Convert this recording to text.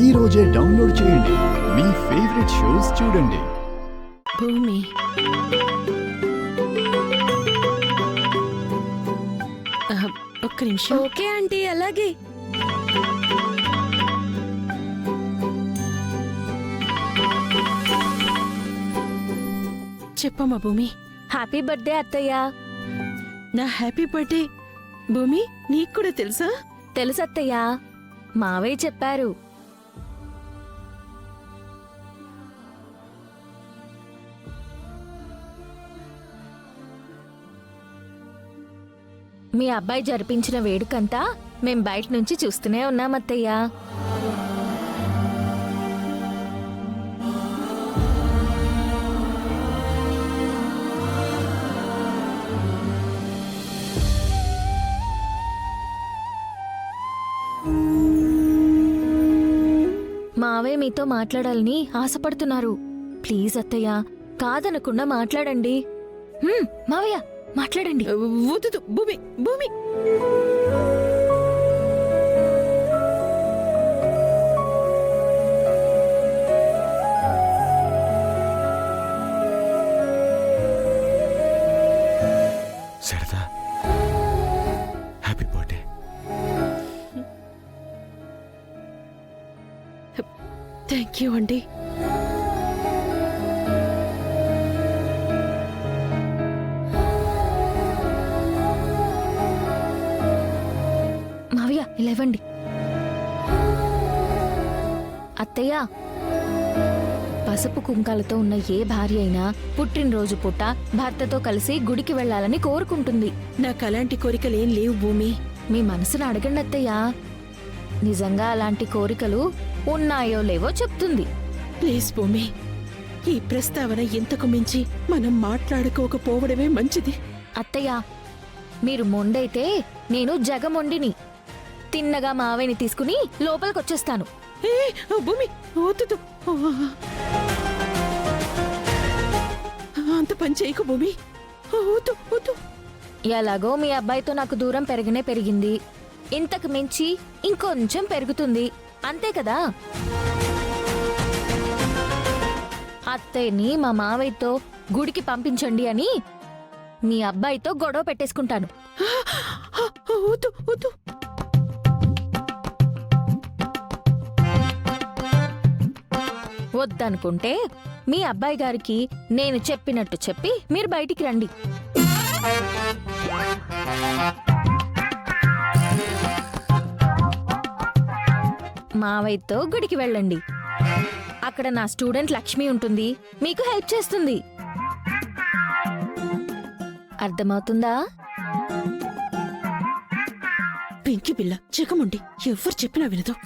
ఈ రోజే డౌన్లోడ్ చేయండి. మీ ఫేవరెట్ షోస్ చూడండి. భూమి ఒక్క నిమిషం. ఓకే ఆంటీ, అలాగే. చెప్పమ్మా భూమి. హ్యాపీ బర్త్డే అత్తయ్య. నా హ్యాపీ బర్త్డే భూమి నీకు కూడా తెలుసా? తెలుసు అత్తయ్య, మావయ్య చెప్పారు. మీ అబ్బాయి జరిపించిన వేడుకంతా మేం బయట నుంచి చూస్తూనే ఉన్నాం అత్తయ్య. మావయ్య మీతో మాట్లాడాలని ఆశపడుతున్నారు. ప్లీజ్ అత్తయ్య, కాదనకుండా మాట్లాడండి. మావయ్య మాట్లాడండి. వద్దు భూమి, భూమి. Sharada, happy birthday. Thank you అండి. మావయ్య ఇవ్వండి. అత్తయ్య, పసుపు కుంకాలతో ఉన్న ఏ భార్య అయినా పుట్టినరోజు పూట భర్తతో కలిసి గుడికి వెళ్లాలని కోరుకుంటుంది. నాకు అలాంటి కోరికలేం లేవు భూమి. మీ మనసును అడగండి అత్తయ్య, నిజంగా అలాంటి కోరికలు ఉన్నాయో లేవో చెప్తుంది. ప్లీజ్ భూమి, ఈ ప్రస్తావన ఇంతకు మించి మనం మాట్లాడుకోకపోవడమే మంచిది. అత్తయ్య, మీరు మొండైతే నేను జగమొండిని. తిన్నగా మావయ్యని తీసుకుని లోపలికొచ్చేస్తాను. భూమి వద్దు, అంత పని చేయకు భూమి. వద్దు వద్దు. ఎలాగో మీ అబ్బాయితో నాకు దూరం పెరిగినే పెరిగింది, ఇంతకు మించి ఇంకొంచెం పెరుగుతుంది, అంతే కదా. అత్తయ్యని మా మావయ్యతో గుడికి పంపించండి అని మీ అబ్బాయితో గొడవ పెట్టేసుకుంటాను. వద్దు వద్దు. వద్దనుకుంటే మీ అబ్బాయి గారికి నేను చెప్పినట్టు చెప్పి మీరు బయటికి రండి. మావయ్యతో గుడికి వెళ్ళండి. అక్కడ నా స్టూడెంట్ లక్ష్మి ఉంటుంది, మీకు హెల్ప్ చేస్తుంది. అర్థమవుతుందా? పెంకి పిల్ల చికముండి ఎవరు చెప్పినా వినదు.